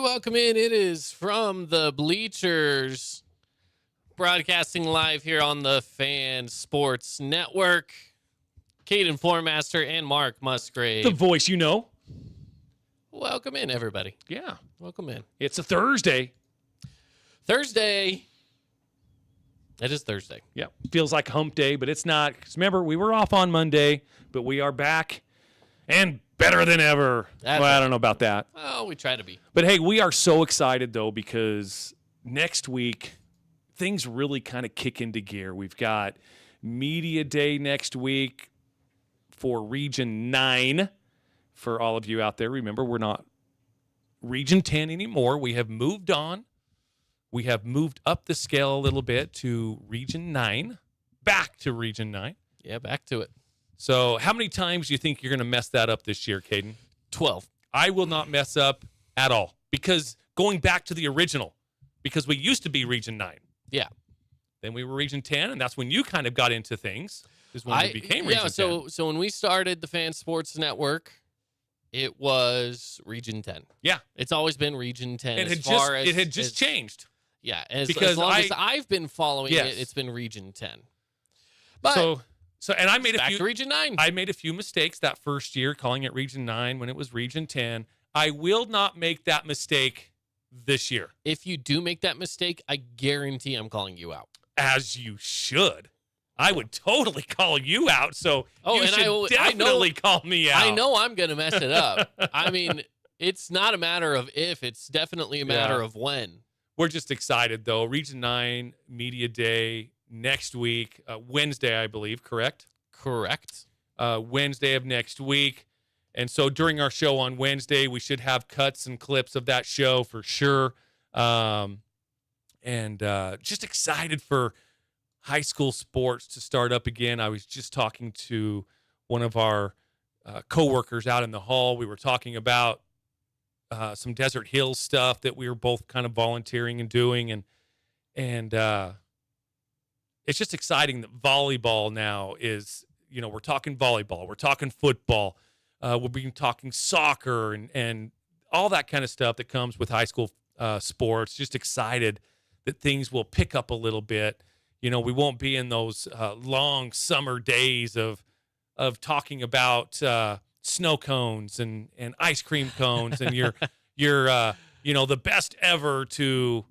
welcome in. It is from the Bleachers, broadcasting live here on the Fan Sports Network. Caden Formaster and Mark Musgrave. The voice you know. Welcome in, everybody. Yeah. Welcome in. It's a Thursday. Thursday. It is Thursday. Yeah. Feels like hump day, but it's not. 'Cause remember, we were off on Monday, but we are back and better than ever. I don't know about that. Oh, we try to be. But hey, we are so excited, though, because next week, things really kind of kick into gear. We've got Media Day next week for Region 9. For all of you out there, remember, we're not Region 10 anymore. We have moved on. We have moved up the scale a little bit to Region 9, back to Region 9. Yeah, back to it. So how many times do you think you're going to mess that up this year, Caden? 12. I will not mess up at all because going back to the original, because we used to be Region 9. Yeah. Then we were Region 10, and that's when you kind of got into things, is when we became Region 10. So when we started the Fan Sports Network, it was Region 10. Yeah. It's always been Region 10. It had just changed. Yeah, as long as I've been following it, it's been Region 10. But and I made back to Region 9. I made a few mistakes that first year calling it Region 9 when it was Region 10. I will not make that mistake this year. If you do make that mistake, I guarantee I'm calling you out. As you should. I would totally call you out, so you should definitely call me out. I know I'm going to mess it up. I mean, it's not a matter of if, it's definitely a matter of when. We're just excited, though. Region 9 Media Day next week, Wednesday, I believe, correct? Correct. Wednesday of next week. And so during our show on Wednesday, we should have cuts and clips of that show for sure. And just excited for high school sports to start up again. I was just talking to one of our coworkers out in the hall. We were talking about some Desert Hills stuff that we were both kind of volunteering and doing. And it's just exciting that volleyball now is, we're talking volleyball, we're talking football, we'll be talking soccer and all that kind of stuff that comes with high school sports. Just excited that things will pick up a little bit. We won't be in those long summer days of talking about snow cones and ice cream cones and you're the best ever to,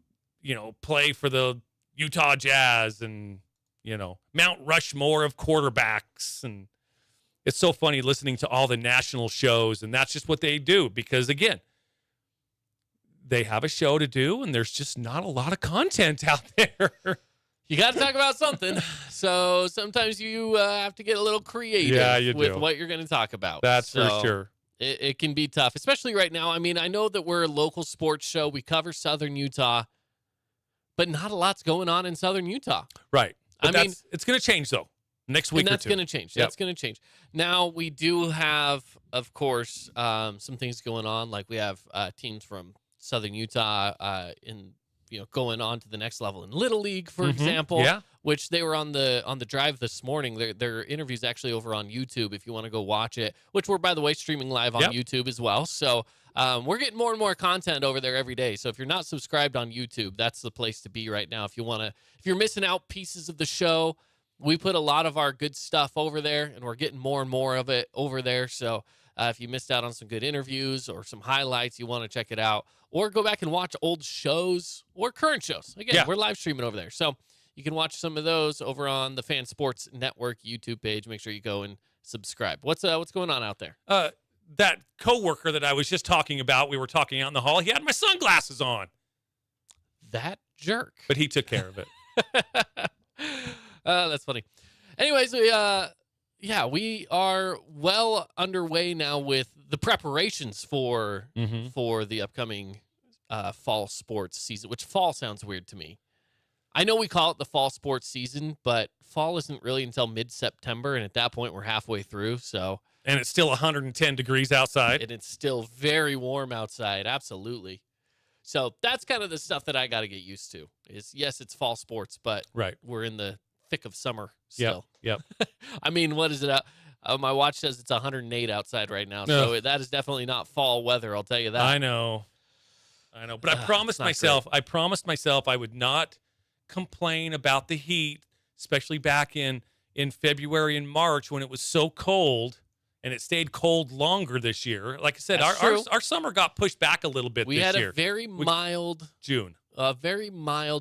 play for the Utah Jazz and, Mount Rushmore of quarterbacks. And it's so funny listening to all the national shows, and that's just what they do because, again, they have a show to do, and there's just not a lot of content out there. You got to talk about something. So sometimes you have to get a little creative with what you're going to talk about. That's for sure. It can be tough, especially right now. I mean, I know that we're a local sports show. We cover Southern Utah, but not a lot's going on in Southern Utah. Right. But it's going to change, though, next week or two. That's going to change. That's going to change. Now, we do have, of course, some things going on. Like we have teams from Southern Utah going on to the next level in Little League, for example, which they were on the drive this morning. Their interview's actually over on YouTube if you want to go watch it, which we're, by the way, streaming live on YouTube as well. So we're getting more and more content over there every day. So if you're not subscribed on YouTube, that's the place to be right now. If you're missing out pieces of the show, we put a lot of our good stuff over there, and we're getting more and more of it over there. So if you missed out on some good interviews or some highlights, you want to check it out, or go back and watch old shows or current shows. Again, we're live streaming over there. So you can watch some of those over on the Fan Sports Network YouTube page. Make sure you go and subscribe. What's going on out there? That coworker that I was just talking about, we were talking out in the hall, he had my sunglasses on. That jerk. But he took care of it. That's funny. Anyways, we are well underway now with the preparations for the upcoming fall sports season, which fall sounds weird to me. I know we call it the fall sports season, but fall isn't really until mid-September, and at that point, we're halfway through. And it's still 110 degrees outside. And it's still very warm outside, absolutely. So that's kind of the stuff that I got to get used to. Yes, it's fall sports, but we're in the thick of summer still. Yep. I mean, what is it? My watch says it's 108 outside right now, so that is definitely not fall weather, I'll tell you that. I know. I know. But I It's not great. I promised myself I would not complain about the heat, especially back in February and March when it was so cold, and it stayed cold longer this year. Like I said, That's true. our summer got pushed back a little bit We this had year. a very mild June.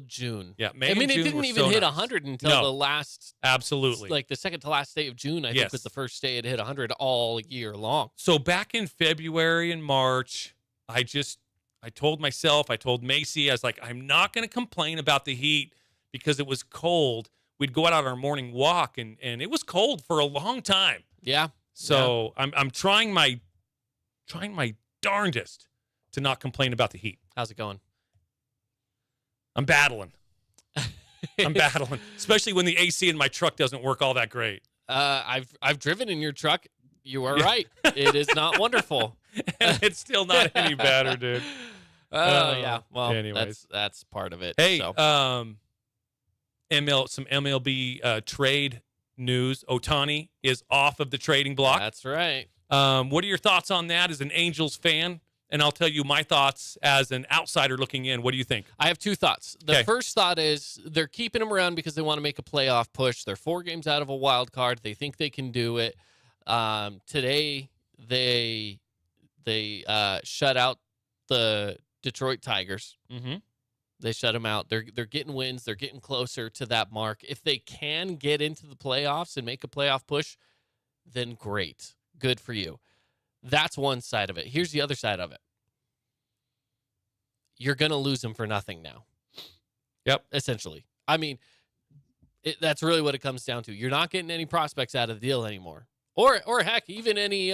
June. Yeah, May I mean, and it June didn't were even so hit nice. 100 until No. the last, Absolutely. like the second to last day of June, I think was Yes. the first day it hit 100 all year long. So back in February and March, I told myself, I told Macy, I was like, I'm not going to complain about the heat because it was cold. We'd go out on our morning walk, and it was cold for a long time. Yeah. So I'm trying my darndest to not complain about the heat. How's it going? I'm battling. I'm battling, especially when the AC in my truck doesn't work all that great. I've driven in your truck. You are right. It is not wonderful. And it's still not any better, dude. Yeah. Well, anyways. that's part of it. Hey, so. some MLB trade news. Ohtani is off of the trading block. That's right. What are your thoughts on that as an Angels fan? And I'll tell you my thoughts as an outsider looking in. What do you think? I have two thoughts. The Okay. first thought is they're keeping him around because they want to make a playoff push. They're 4 games out of a wild card. They think they can do it. Today they shut out the Detroit Tigers. Mm-hmm. They shut them out. They're getting wins. They're getting closer to that mark. If they can get into the playoffs and make a playoff push, then great. Good for you. That's one side of it. Here's the other side of it. You're going to lose him for nothing now. Yep. Essentially. I mean, that's really what it comes down to. You're not getting any prospects out of the deal anymore. Or heck, even any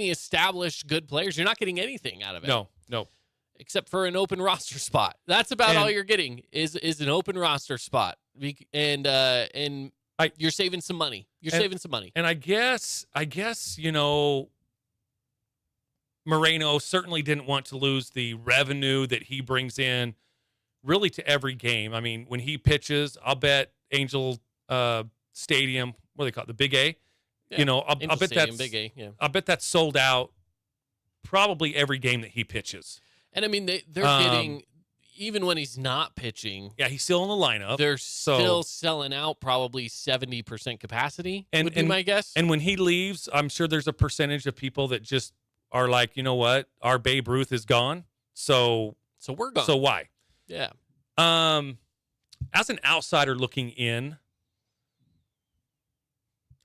established good players. You're not getting anything out of it. No. Except for an open roster spot. That's about And- all you're getting is an open roster spot. And you're saving some money. Saving some money. And I guess, Moreno certainly didn't want to lose the revenue that he brings in really to every game. I mean, when he pitches, I'll bet Angel Stadium, what do they call it, the Big A? Yeah. I'll bet Stadium, that's Big A, yeah. I'll bet that's sold out probably every game that he pitches. And I mean, they're getting, even when he's not pitching, Yeah, he's still in the lineup. they're still selling out probably 70% capacity, would be my guess. And when he leaves, I'm sure there's a percentage of people that just are like, you know what, our Babe Ruth is gone, so we're gone. So why? Yeah. As an outsider looking in,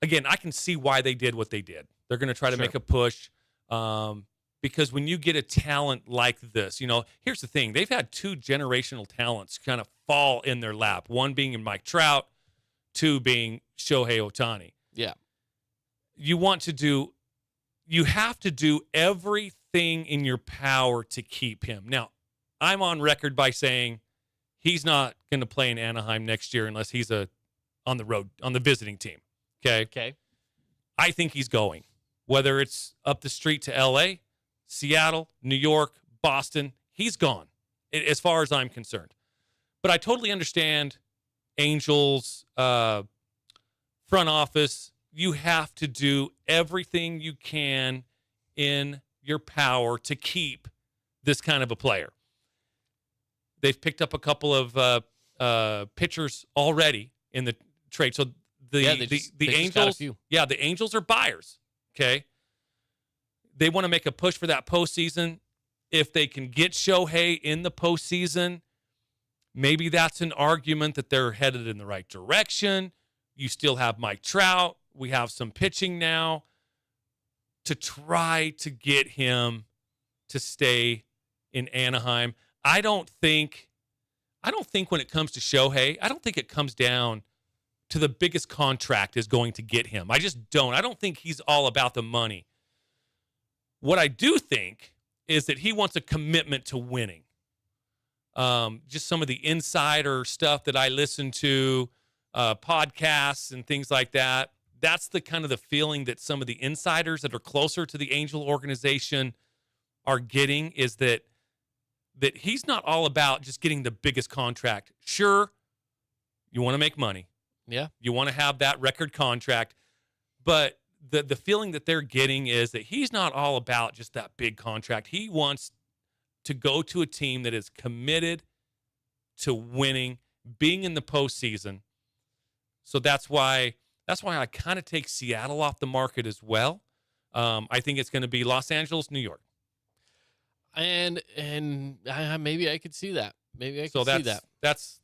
again, I can see why they did what they did. They're going to try to Sure. make a push, because when you get a talent like this, here's the thing: they've had 2 generational talents kind of fall in their lap. One being Mike Trout, 2 being Shohei Ohtani. Yeah. You have to do everything in your power to keep him. Now, I'm on record by saying he's not going to play in Anaheim next year unless he's on the road, on the visiting team. Okay. I think he's going, whether it's up the street to L.A., Seattle, New York, Boston, he's gone as far as I'm concerned. But I totally understand Angels front office. You have to do everything you can in your power to keep this kind of a player. They've picked up a couple of pitchers already in the trade. So the just got a Angels, few. the Angels are buyers. Okay. They want to make a push for that postseason. If they can get Shohei in the postseason, maybe that's an argument that they're headed in the right direction. You still have Mike Trout. We have some pitching now to try to get him to stay in Anaheim. I don't think when it comes to Shohei, I don't think it comes down to the biggest contract is going to get him. I just don't. I don't think he's all about the money. What I do think is that he wants a commitment to winning. Just some of the insider stuff that I listen to, podcasts and things like that. That's the kind of the feeling that some of the insiders that are closer to the Angel organization are getting, is that he's not all about just getting the biggest contract. Sure, you want to make money. Yeah. You want to have that record contract, but the feeling that they're getting is that he's not all about just that big contract. He wants to go to a team that is committed to winning, being in the postseason. So that's why I kind of take Seattle off the market as well. I think it's going to be Los Angeles, New York. And maybe I could see that. Maybe I could So see that. that's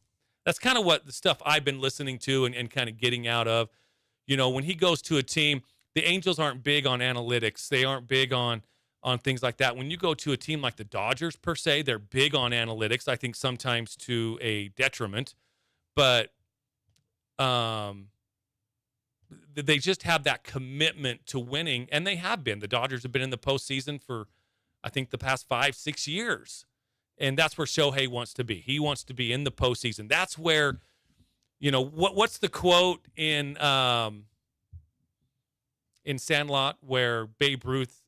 kind of what the stuff I've been listening to and kind of getting out of. When he goes to a team, the Angels aren't big on analytics. They aren't big on things like that. When you go to a team like the Dodgers, per se, they're big on analytics, I think sometimes to a detriment. But they just have that commitment to winning, and they have been. The Dodgers have been in the postseason for, I think, the past 5-6 years. And that's where Shohei wants to be. He wants to be in the postseason. That's where, what's the quote in Sandlot where Babe Ruth,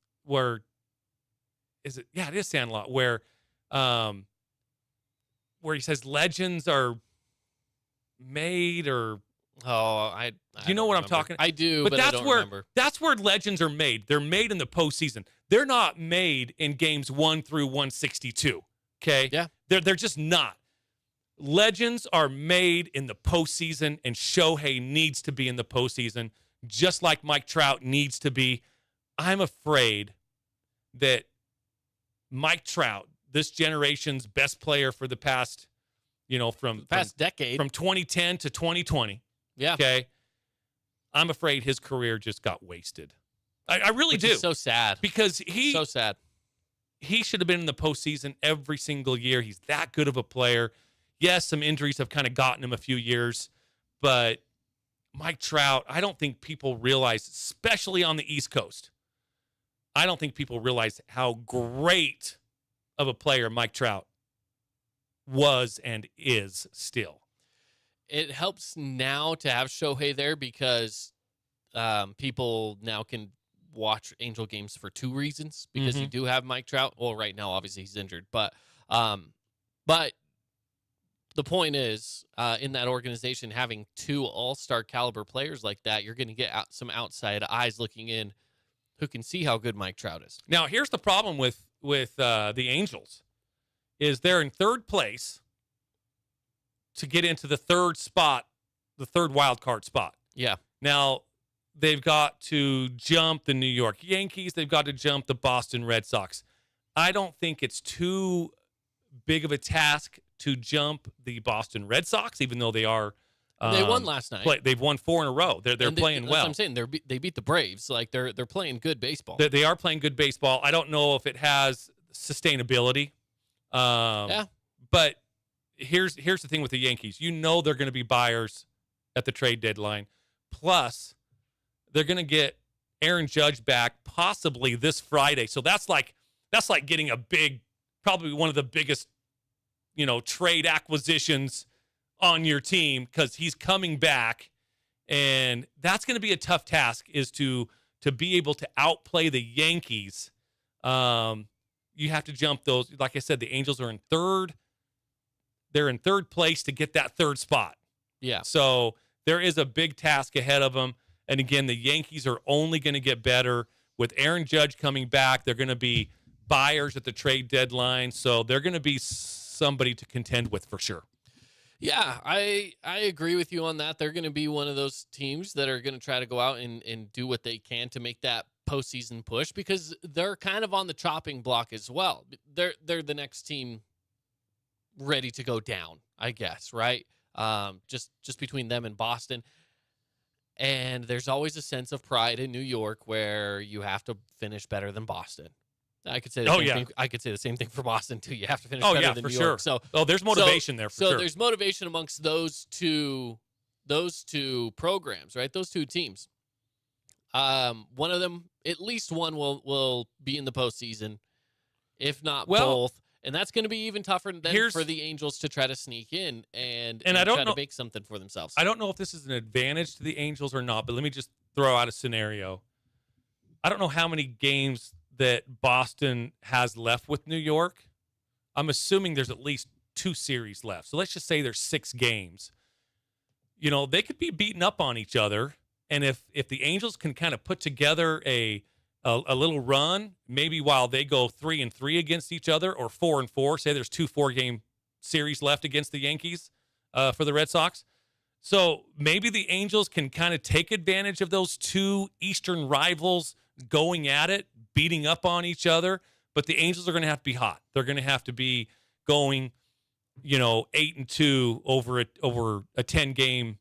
it is Sandlot, where he says legends are made, or I you know don't what I'm remember. talking? I do, but I don't remember. That's where legends are made. They're made in the postseason. They're not made in games 1 through 162. Okay? Yeah. They're just not. Legends are made in the postseason, and Shohei needs to be in the postseason, just like Mike Trout needs to be. I'm afraid that Mike Trout, this generation's best player for the past, from decade, from 2010 to 2020. Yeah. Okay. I'm afraid his career just got wasted. I really Which do. is so sad. Because So sad. he should have been in the postseason every single year. He's that good of a player. Yes, some injuries have kind of gotten him a few years, but Mike Trout, I don't think people realize, especially on the East Coast, I don't think people realize how great of a player Mike Trout was and is still. It helps now to have Shohei there because people now can watch Angel games for two reasons, because you do have Mike Trout. Well, right now, obviously, he's injured, but the point is, in that organization, having two all-star caliber players like that, you're going to get some outside eyes looking in who can see how good Mike Trout is. Now, here's the problem with the Angels, is they're in third place to get into the third spot, the third wild card spot. Yeah. Now, they've got to jump the New York Yankees. They've got to jump the Boston Red Sox. I don't think it's too big of a task to jump the Boston Red Sox, even though they are. They won last night. They've won 4 in a row. They're playing well. That's what I'm saying. They beat the Braves. Like they're playing good baseball. They are playing good baseball. I don't know if it has sustainability. Yeah. But here's the thing with the Yankees. They're going to be buyers at the trade deadline. Plus, they're going to get Aaron Judge back possibly this Friday. So that's like getting a big, probably one of the biggest, trade acquisitions on your team, because he's coming back, and that's going to be a tough task, is to be able to outplay the Yankees. You have to jump those. Like I said, the Angels are in third. They're in third place to get that third spot. Yeah. So there is a big task ahead of them. And again, the Yankees are only going to get better with Aaron Judge coming back. They're going to be buyers at the trade deadline. So they're going to be somebody to contend with for sure. Yeah, I agree with you on that. They're going to be one of those teams that are going to try to go out and do what they can to make that postseason push, because they're kind of on the chopping block as well. They're the next team ready to go down, I guess, right? Just between them and Boston. And there's always a sense of pride in New York where you have to finish better than Boston. I could say the same thing. I could say the same thing for Boston too. You have to finish better than New York. So, there's motivation there for sure. So there's motivation amongst those two programs, right? Those two teams. One of them, at least one, will be in the postseason, if not both. And that's going to be even tougher than for the Angels to try to sneak in and I don't try know, to make something for themselves. I don't know if this is an advantage to the Angels or not, but let me just throw out a scenario. I don't know how many games that Boston has left with New York. I'm assuming there's at least 2 series left. So let's just say there's 6 games. They could be beating up on each other. And if the Angels can kind of put together a a little run, maybe while they go 3-3 against each other, or 4-4. Say there's 2 4-game series left against the Yankees for the Red Sox. So maybe the Angels can kind of take advantage of those 2 Eastern rivals going at it, beating up on each other. But the Angels are going to have to be hot. They're going to have to be going, 8-2 over a 10-game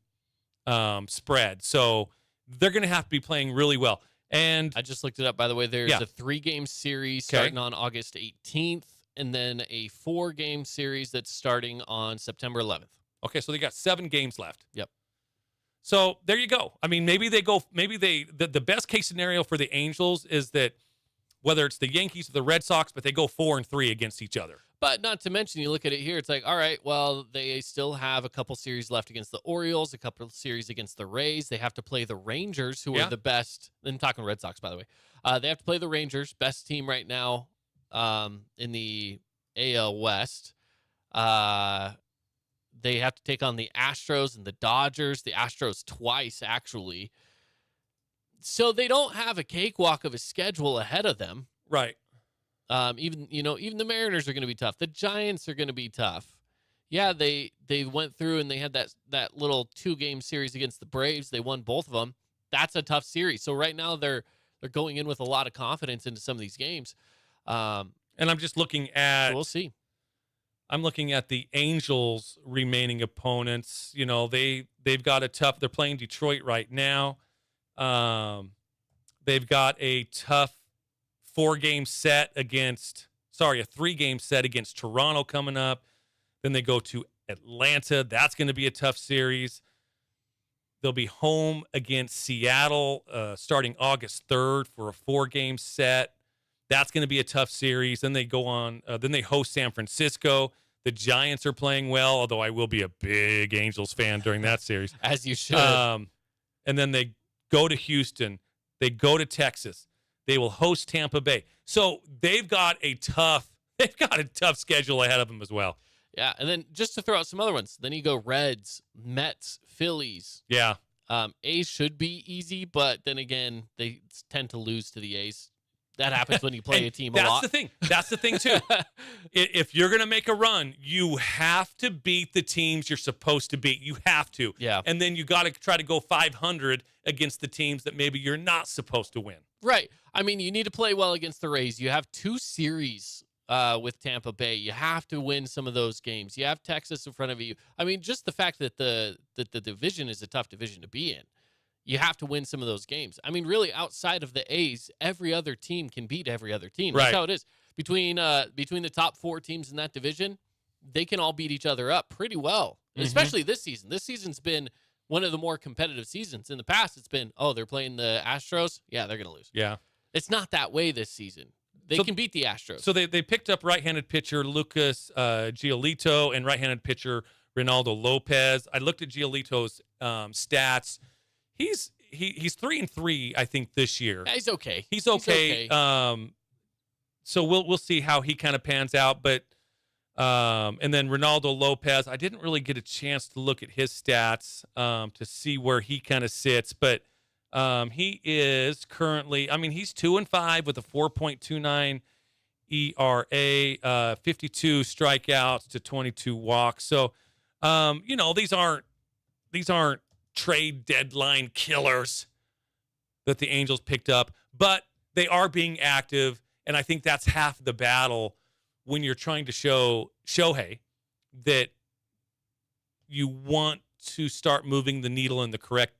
spread. So they're going to have to be playing really well. And I just looked it up, by the way. There's a 3-game series starting on August 18th, and then a 4-game series that's starting on September 11th. Okay, so they got 7 games left. Yep. So there you go. I mean, the best case scenario for the Angels is that whether it's the Yankees or the Red Sox, but they go 4-3 against each other. But not to mention, you look at it here, it's like, all right, well, they still have a couple series left against the Orioles, a couple of series against the Rays. They have to play the Rangers, who are the best. I'm talking Red Sox, by the way. They have to play the Rangers, best team right now in the AL West. They have to take on the Astros and the Dodgers. The Astros twice, actually. So they don't have a cakewalk of a schedule ahead of them. Right. Even the Mariners are going to be tough. The Giants are going to be tough. Yeah, they went through and they had that little 2-game series against the Braves. They won both of them. That's a tough series. So right now they're going in with a lot of confidence into some of these games. And I'm just looking at. So we'll see. I'm looking at the Angels' remaining opponents. They've got a tough. They're playing Detroit right now. They've got a tough 3-game set against Toronto coming up. Then they go to Atlanta. That's going to be a tough series. They'll be home against Seattle starting August 3rd for a 4-game set. That's going to be a tough series. Then they go on. Then they host San Francisco. The Giants are playing well, although I will be a big Angels fan during that series. As you should. And then they go to Houston. They go to Texas. They will host Tampa Bay. So they've got a tough schedule ahead of them as well. Yeah, and then just to throw out some other ones, then you go Reds, Mets, Phillies. Yeah. A's should be easy, but then again, they tend to lose to the A's. That happens when you play a team a lot. That's the thing, too. If you're going to make a run, you have to beat the teams you're supposed to beat. You have to. Yeah. And then you got to try to go 500 against the teams that maybe you're not supposed to win. Right. I mean, you need to play well against the Rays. You have 2 series with Tampa Bay. You have to win some of those games. You have Texas in front of you. I mean, just the fact that the division is a tough division to be in. You have to win some of those games. I mean, really, outside of the A's, every other team can beat every other team. That's how it is. Between the top 4 teams in that division, they can all beat each other up pretty well, especially this season. This season's been one of the more competitive seasons. In the past, it's been, they're playing the Astros. Yeah, they're going to lose. Yeah. It's not that way this season. They can beat the Astros. So they picked up right-handed pitcher Lucas Giolito and right-handed pitcher Ronaldo Lopez. I looked at Giolito's stats. He's 3-3, I think, this year. Yeah, he's okay. He's okay. So we'll see how he kind of pans out. But and then Ronaldo Lopez, I didn't really get a chance to look at his stats to see where he kind of sits. But he is currently, he's 2-5 with a 4.29 ERA, 52 strikeouts to 22 walks. So these aren't trade deadline killers that the Angels picked up, but they are being active, and I think that's half the battle when you're trying to show Shohei that you want to start moving the needle in the correct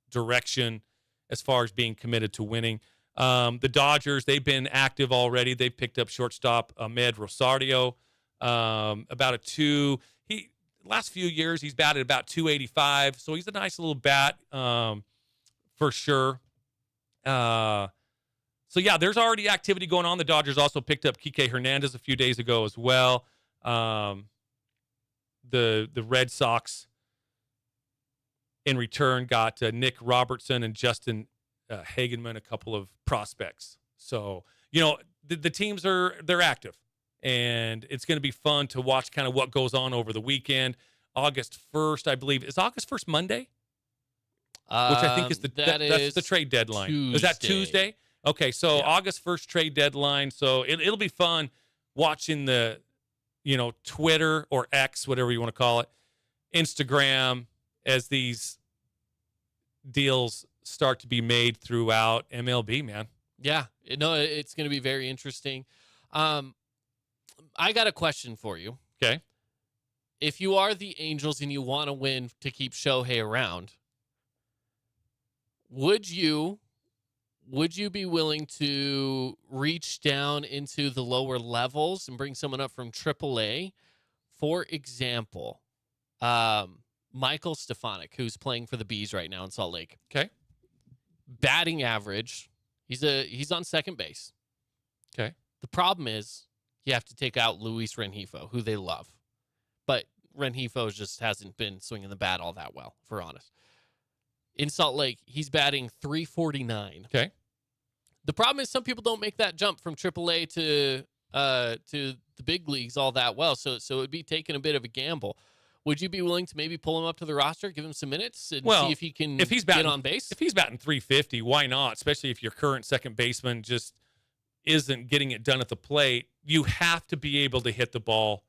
direction as far as being committed to winning. The Dodgers, they've been active already. They picked up shortstop Ahmed Rosario, about a 2. Last few years, he's batted about 285, so he's a nice little bat for sure. So, yeah, there's already activity going on. The Dodgers also picked up Kike Hernandez a few days ago as well. The Red Sox, in return, got Nick Robertson and Justin Hagenman, a couple of prospects. So, the teams they're active. And it's going to be fun to watch kind of what goes on over the weekend. August 1st, I believe. Is August 1st Monday? Which I think is that's the trade deadline. Tuesday. Is that Tuesday? Okay, so Yeah. August 1st trade deadline. So it'll be fun watching the, Twitter or X, whatever you want to call it, Instagram, as these deals start to be made throughout MLB, man. Yeah, it's going to be very interesting. I got a question for you. Okay. If you are the Angels and you want to win to keep Shohei around, would you be willing to reach down into the lower levels and bring someone up from AAA? For example, Michael Stefanik, who's playing for the Bees right now in Salt Lake. Okay. Batting average, he's on second base. Okay. The problem is you have to take out Luis Rengifo, who they love. But Rengifo just hasn't been swinging the bat all that well, if we're honest. In Salt Lake, he's batting .349. Okay. The problem is some people don't make that jump from AAA to the big leagues all that well, so it would be taking a bit of a gamble. Would you be willing to maybe pull him up to the roster, give him some minutes, and see if he can get on base? If he's batting .350, why not? Especially if your current second baseman just isn't getting it done at the plate. You have to be able to hit the ball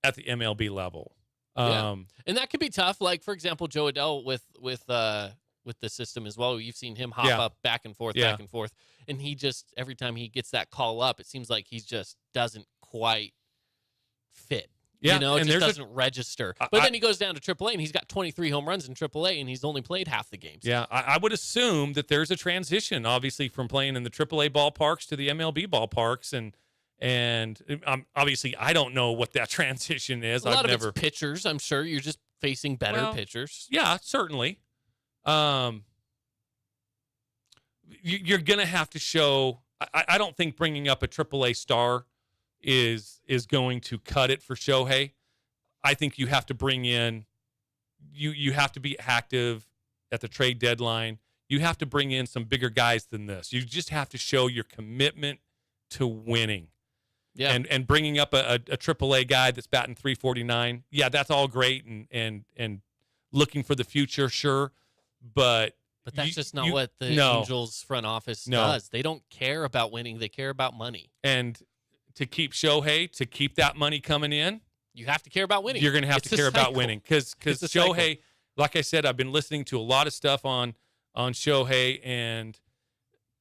at the MLB level. And that could be tough. Like, for example, Joe Adell with the system as well. You've seen him hop up back and forth, and he just, every time he gets that call up, it seems like he just doesn't quite fit. Yeah, it and just doesn't register. But then he goes down to AAA, and he's got 23 home runs in AAA, and he's only played half the games. Yeah, I would assume that there's a transition, obviously, from playing in the AAA ballparks to the MLB ballparks, and obviously, I don't know what that transition is. A lot of it's pitchers. I'm sure you're just facing better pitchers. Yeah, certainly. You're going to have to show. I don't think bringing up a AAA star is going to cut it for Shohei. I think you have to bring in. You have to be active at the trade deadline. You have to bring in some bigger guys than this. You just have to show your commitment to winning. Yeah. And bringing up a AAA guy that's batting .349. Yeah, that's all great and looking for the future, sure. But that's just not what the Angels front office does. They don't care about winning. They care about money. And to keep Shohei, to keep that money coming in, you have to care about winning. You're going to have to care about winning because Shohei, like I said, I've been listening to a lot of stuff on Shohei, and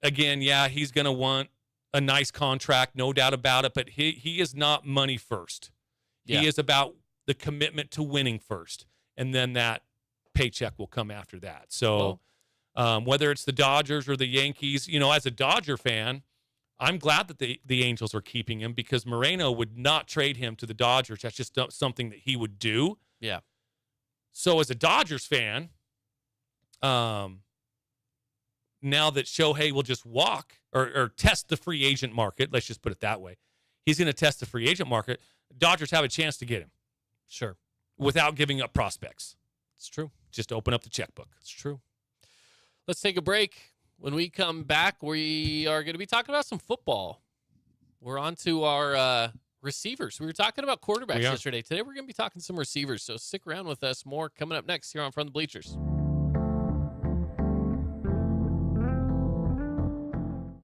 again, yeah, he's going to want a nice contract, no doubt about it, but he is not money first. Yeah. He is about the commitment to winning first, and then that paycheck will come after that. So whether it's the Dodgers or the Yankees, as a Dodger fan, I'm glad that the Angels are keeping him because Moreno would not trade him to the Dodgers. That's just something that he would do. Yeah. So as a Dodgers fan, now that Shohei will just walk or test the free agent market, let's just put it that way. He's going to test the free agent market. Dodgers have a chance to get him. Sure. Without giving up prospects. It's true. Just open up the checkbook. It's true. Let's take a break. When we come back, we are going to be talking about some football. We're on to our receivers. We were talking about quarterbacks yesterday. Today, we're going to be talking some receivers. So stick around with us. More coming up next here on From the Bleachers.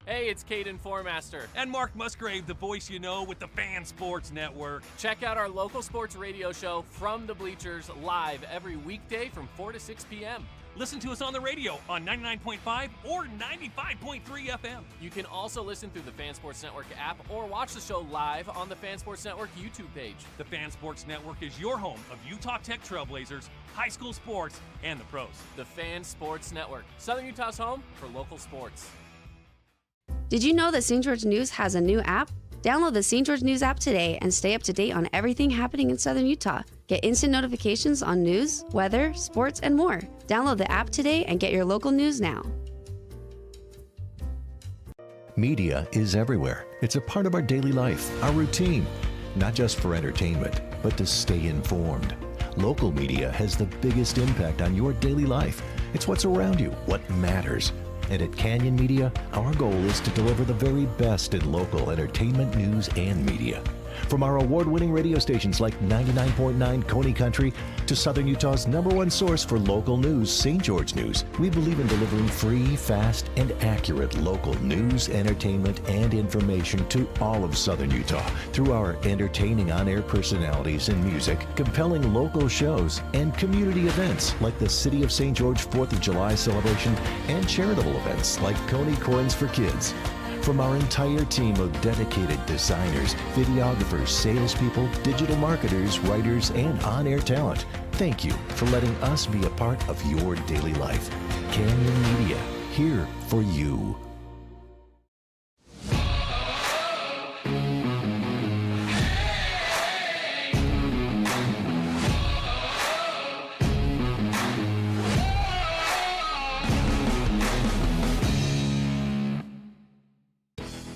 Hey, it's Caden Formaster. And Mark Musgrave, the voice you know with the Fan Sports Network. Check out our local sports radio show, From the Bleachers, live every weekday from 4 to 6 p.m. Listen to us on the radio on 99.5 or 95.3 FM. You can also listen through the Fan Sports Network app or watch the show live on the Fan Sports Network YouTube page. The Fan Sports Network is your home of Utah Tech Trailblazers, high school sports, and the pros. The Fan Sports Network, Southern Utah's home for local sports. Did you know that St. George News has a new app? Download the St. George News app today and stay up to date on everything happening in Southern Utah. Get instant notifications on news, weather, sports, and more. Download the app today and get your local news now. Media is everywhere. It's a part of our daily life, our routine, not just for entertainment, but to stay informed. Local media has the biggest impact on your daily life. It's what's around you, what matters. And at Canyon Media, our goal is to deliver the very best in local entertainment, news, and media. From our award-winning radio stations like 99.9 Coney Country to Southern Utah's #1 source for local news, St. George News, we believe in delivering free, fast, and accurate local news, entertainment, and information to all of Southern Utah through our entertaining on-air personalities and music, compelling local shows, and community events like the City of St. George 4th of July celebration and charitable events like Coney Coins for Kids. From our entire team of dedicated designers, videographers, salespeople, digital marketers, writers, and on-air talent, thank you for letting us be a part of your daily life. Canyon Media, here for you.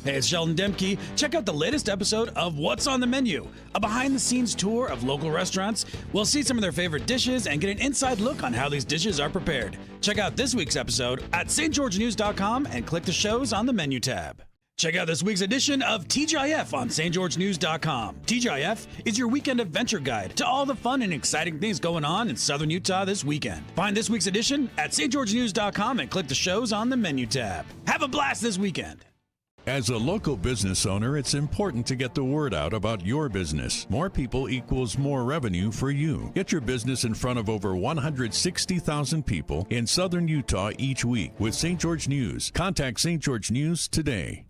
Hey, it's Sheldon Demke. Check out the latest episode of What's on the Menu, a behind-the-scenes tour of local restaurants. We'll see some of their favorite dishes and get an inside look on how these dishes are prepared. Check out this week's episode at stgeorgenews.com and click the shows on the menu tab. Check out this week's edition of TGIF on stgeorgenews.com. TGIF is your weekend adventure guide to all the fun and exciting things going on in Southern Utah this weekend. Find this week's edition at stgeorgenews.com and click the shows on the menu tab. Have a blast this weekend. As a local business owner, it's important to get the word out about your business. More people equals more revenue for you. Get your business in front of over 160,000 people in Southern Utah each week with St. George News. Contact St. George News today.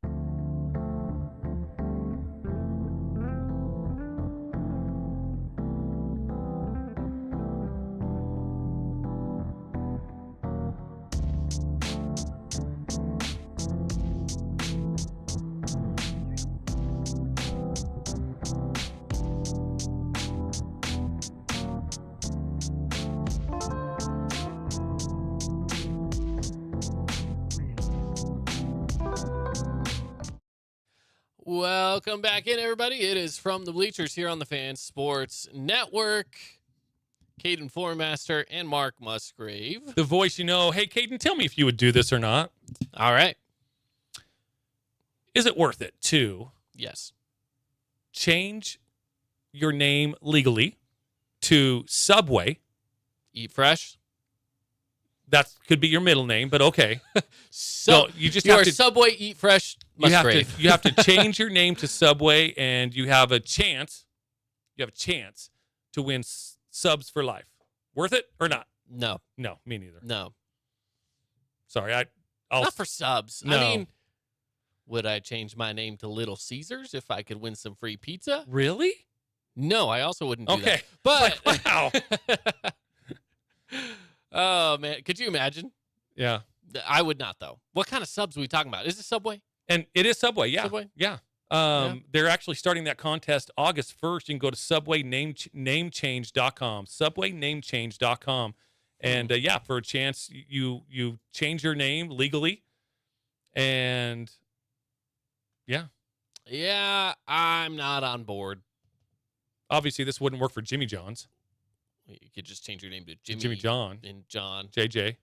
Welcome back in, everybody. It is from the Bleachers here on the Fan Sports Network. Caden Formaster and Mark Musgrave. The voice you know. Hey, Caden, tell me if you would do this or not. All right. Is it worth it to Yes. change your name legally to Subway? Eat fresh. That could be your middle name, but okay. So you just you have are to Subway Eat Fresh Musgrave. you have to change your name to Subway, and you have a chance. You have a chance to win subs for life. Worth it or not? No. No, me neither. No. Sorry, I'll Not for subs. No. I mean, would I change my name to Little Caesars if I could win some free pizza? really. No, I also wouldn't do Okay, that. But wow. Oh man, could you imagine? Yeah, I would not though. What kind of subs are we talking about? Is it Subway? and it is Subway. Yeah, Subway? yeah. Yeah. They're actually starting that contest August 1st. You can go to subwaynamechange.com. Subwaynamechange.com, and yeah, for a chance, you change your name legally, and yeah. Yeah, I'm not on board. Obviously, this wouldn't work for Jimmy John's. You could just change your name to Jimmy, Jimmy John. and John. JJ.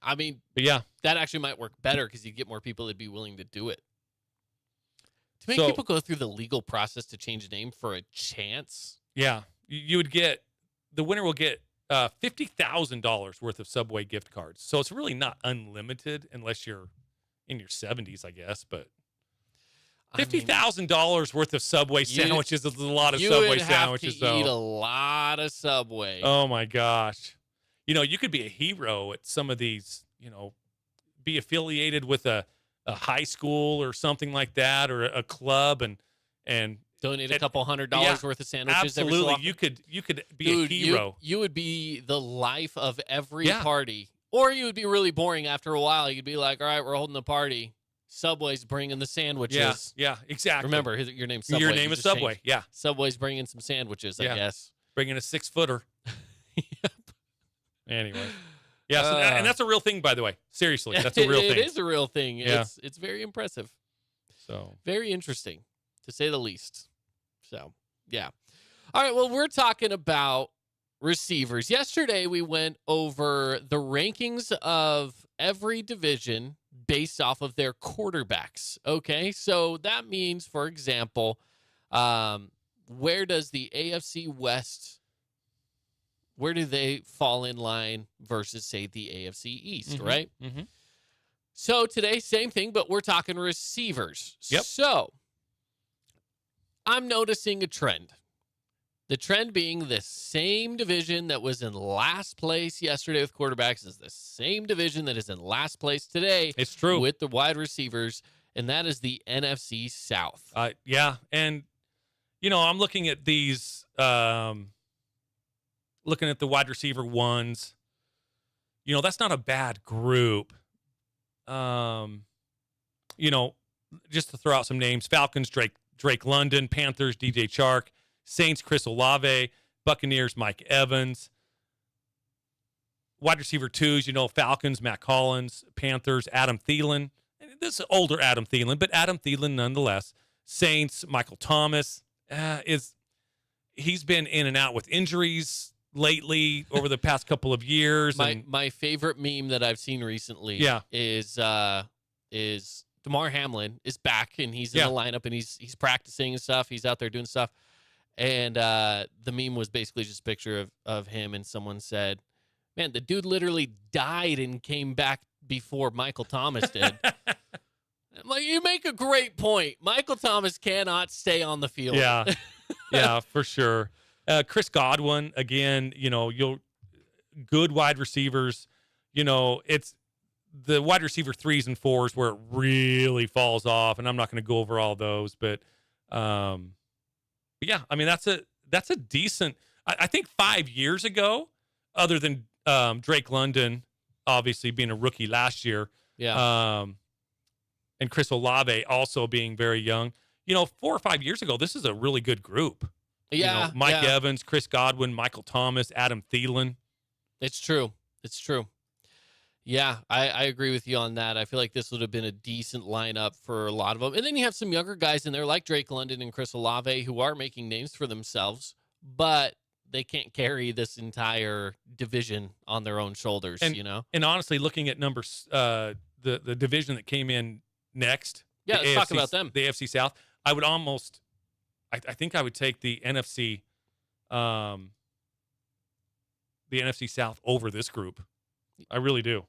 I mean, But yeah, that actually might work better because you get more people that'd be willing to do it. To make So- people go through the legal process to change a name for a chance. yeah. You would get, the winner will get $50,000 worth of Subway gift cards. So it's really not unlimited unless you're in your 70s, I guess. But I mean, $50,000 worth of Subway You- sandwiches is a lot of you Subway would have sandwiches, to though. eat a lot of Subway. Oh my gosh. You know, you could be a hero at some of these, be affiliated with a high school or something like that, or a club, and Donate a it- couple $100 yeah, worth of sandwiches. Every so absolutely. often. You could be Dude, a hero. You would be the life of every Yeah. party. Or you would be really boring after a while. You'd be like, all right, we're holding a party. Subway's bringing the sandwiches. Yeah, exactly. Remember, your name's Subway. Your You name is just Subway. changed. Yeah. Subway's bringing some sandwiches, I Yeah. guess. Bringing a 6-footer. Anyway. Yeah, so Uh, and that's a real thing, by the way. Seriously, that's a real thing. It is a real thing. Yeah. It's very impressive. So, Very interesting, to say the least. So, yeah. All right, well, we're talking about receivers. Yesterday, we went over the rankings of every division based off of their quarterbacks. Okay, so that means, for example, where does the AFC West, where do they fall in line versus, say, the AFC East, right? Mm-hmm. So today, same thing, but we're talking receivers. Yep. So I'm noticing a trend. The trend being the same division that was in last place yesterday with quarterbacks is the same division that is in last place today. It's true. With the wide receivers, and that is the NFC South. Yeah. And, I'm looking at these, looking at the wide receiver ones. That's not a bad group. Just to throw out some names: Falcons, Drake London; Panthers, DJ Chark; Saints, Chris Olave; Buccaneers, Mike Evans. Wide receiver twos, Falcons, Matt Collins; Panthers, Adam Thielen. And this is older Adam Thielen, but Adam Thielen nonetheless. Saints, Michael Thomas. He's been in and out with injuries lately over the past couple of years. My favorite meme that I've seen recently is Damar Hamlin is back, and he's in the lineup, and he's practicing and stuff. He's out there doing stuff. And the meme was basically just a picture of him, and someone said, man, the dude literally died and came back before Michael Thomas did. I'm like, you make a great point. Michael Thomas cannot stay on the field. Yeah, yeah, for sure. Chris Godwin, again, good wide receivers. It's the wide receiver 3s and 4s where it really falls off, and I'm not going to go over all those, but yeah, I mean, that's a decent. I think 5 years ago, other than Drake London, obviously being a rookie last year, and Chris Olave also being very young. 4 or 5 years ago, this is a really good group. Yeah, Mike Evans, Chris Godwin, Michael Thomas, Adam Thielen. It's true. It's true. Yeah, I agree with you on that. I feel like this would have been a decent lineup for a lot of them. And then you have some younger guys in there like Drake London and Chris Olave who are making names for themselves, but they can't carry this entire division on their own shoulders, And honestly, looking at numbers, the division that came in next. Yeah, let's talk about them. The AFC South. I would almost, I think I would take the NFC South over this group. I really do.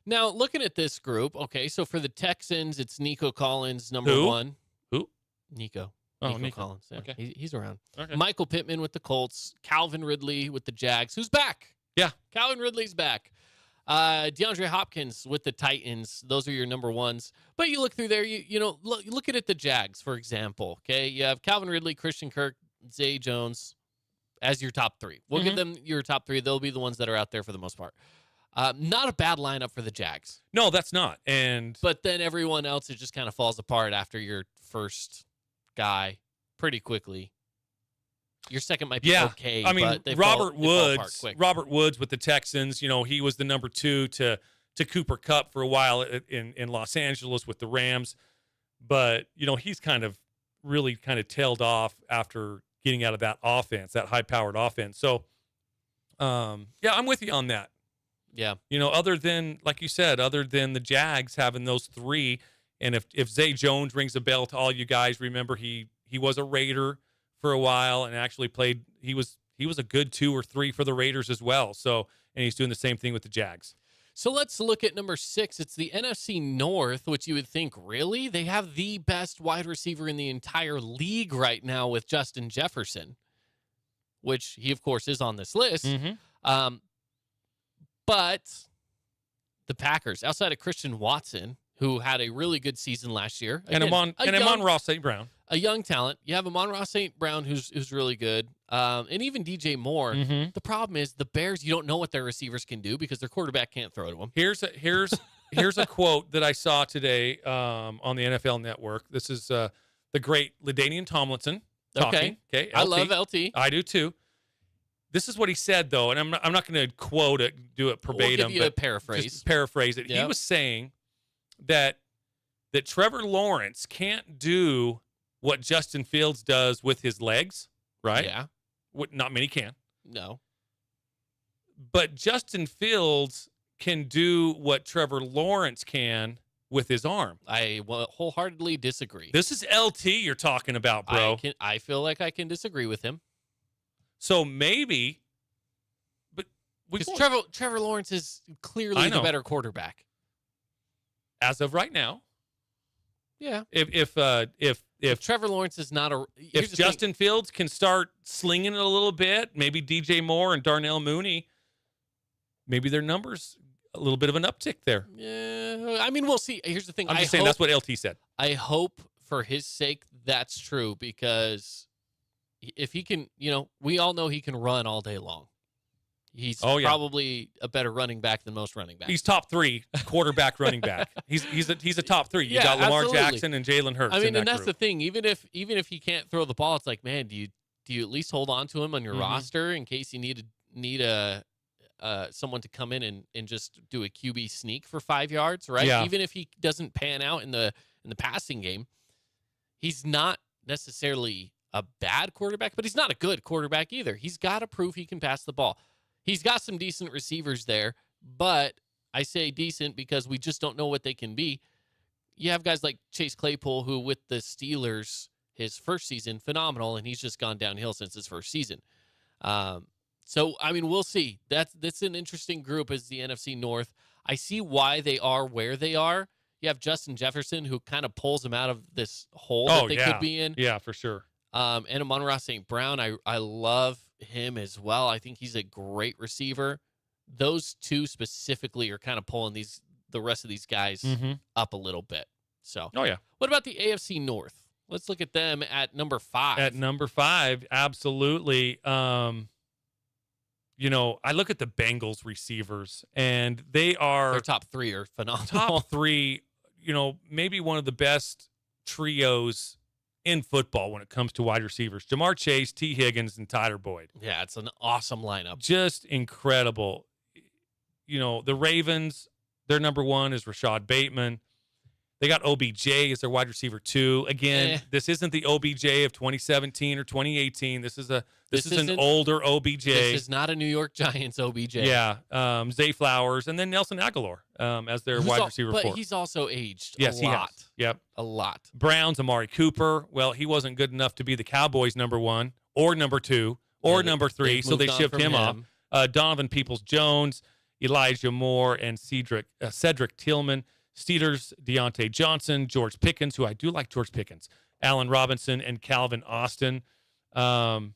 Now, looking at this group, okay, so for the Texans, it's Nico Collins, number Who? 1. Who? Nico. Oh, Nico Collins. Yeah. Okay. He's around. Okay. Michael Pittman with the Colts. Calvin Ridley with the Jags. Who's back? Yeah. Calvin Ridley's back. DeAndre Hopkins with the Titans. Those are your number ones. But you look through there, look at the Jags, for example, okay? You have Calvin Ridley, Christian Kirk, Zay Jones as your top 3. We'll give them your top 3. They'll be the ones that are out there for the most part. Not a bad lineup for the Jags. No, that's not. But then everyone else, it just kind of falls apart after your first guy pretty quickly. Your second might be okay. I mean, but they Robert fall apart quick. Woods with the Texans, he was the number 2 to Cooper Kupp for a while in Los Angeles with the Rams. But, he's really tailed off after getting out of that offense, that high-powered offense. So, I'm with you on that. Yeah. Other than, like you said, other than the Jags having those 3, and if Zay Jones rings a bell to all you guys, remember he was a Raider for a while and actually played. He was a good 2 or 3 for the Raiders as well. So, and he's doing the same thing with the Jags. So let's look at number 6. It's the NFC North, which you would think, really? They have the best wide receiver in the entire league right now with Justin Jefferson, which he, of course, is on this list. But the Packers, outside of Christian Watson, who had a really good season last year. Again, and Amon-Ra St. Brown. A young talent. You have Amon-Ra St. Brown, who's really good. And even DJ Moore. The problem is the Bears, you don't know what their receivers can do because their quarterback can't throw to them. Here's a quote that I saw today on the NFL Network. This is the great LaDainian Tomlinson talking. Okay. I love LT. I do too. This is what he said, though, and I'm not going to quote it, do it verbatim. We'll give you a paraphrase. Just paraphrase it. Yep. He was saying that Trevor Lawrence can't do what Justin Fields does with his legs, right? Yeah. Not many can. No. But Justin Fields can do what Trevor Lawrence can with his arm. I wholeheartedly disagree. This is LT you're talking about, bro. I feel like I can disagree with him. So maybe, but Because Trevor Lawrence is clearly I the know. better quarterback. as of right now, Yeah. if Trevor Lawrence is not a here's if the thing. Justin Fields can start slinging it a little bit, maybe DJ Moore and Darnell Mooney, maybe their numbers a little bit of an uptick there. Yeah, I mean, we'll see. Here's the thing. I'm just saying that's what LT said. I hope for his sake that's true, because if he can, we all know he can run all day long. He's probably a better running back than most running backs. He's top 3 quarterback running back. He's a top 3. You got Lamar absolutely. Jackson and Jalen Hurts. I mean, in that and that's group. the thing. Even if he can't throw the ball, it's like, man, do you at least hold on to him on your roster in case you need a someone to come in and just do a QB sneak for 5 yards, right? Yeah. Even if he doesn't pan out in the passing game, he's not necessarily a bad quarterback, but he's not a good quarterback either. He's got to prove he can pass the ball. He's got some decent receivers there, but I say decent because we just don't know what they can be. You have guys like Chase Claypool, who with the Steelers, his first season, phenomenal, and he's just gone downhill since his first season. So, I mean, we'll see. That's an interesting group as the NFC North. I see why they are where they are. You have Justin Jefferson, who kind of pulls them out of this hole that they could be in. Yeah, for sure. And Amon-Ra St. Brown, I love him as well. I think he's a great receiver. Those two specifically are kind of pulling the rest of these guys up a little bit. So, what about the AFC North? Let's look at them at number 5. At number 5, absolutely. I look at the Bengals receivers, and their top 3 are phenomenal. top 3, maybe one of the best trios in football when it comes to wide receivers. Jamar Chase, T. Higgins, and Tyler Boyd. Yeah, it's an awesome lineup. Just incredible. The Ravens, their number 1 is Rashad Bateman. They got OBJ as their wide receiver 2. Again, this isn't the OBJ of 2017 or 2018. This is an older OBJ. This is not a New York Giants OBJ. Yeah, Zay Flowers, and then Nelson Aguilar as their wide receiver 4. But he's also aged yes, a lot. He has. Yep. A lot. Browns, Amari Cooper. Well, he wasn't good enough to be the Cowboys' number 1 or number 2 or number 3, so they shipped him off. Donovan Peoples-Jones, Elijah Moore, and Cedric Tillman. Steelers, Deontay Johnson, George Pickens, who I do like George Pickens, Allen Robinson, and Calvin Austin. I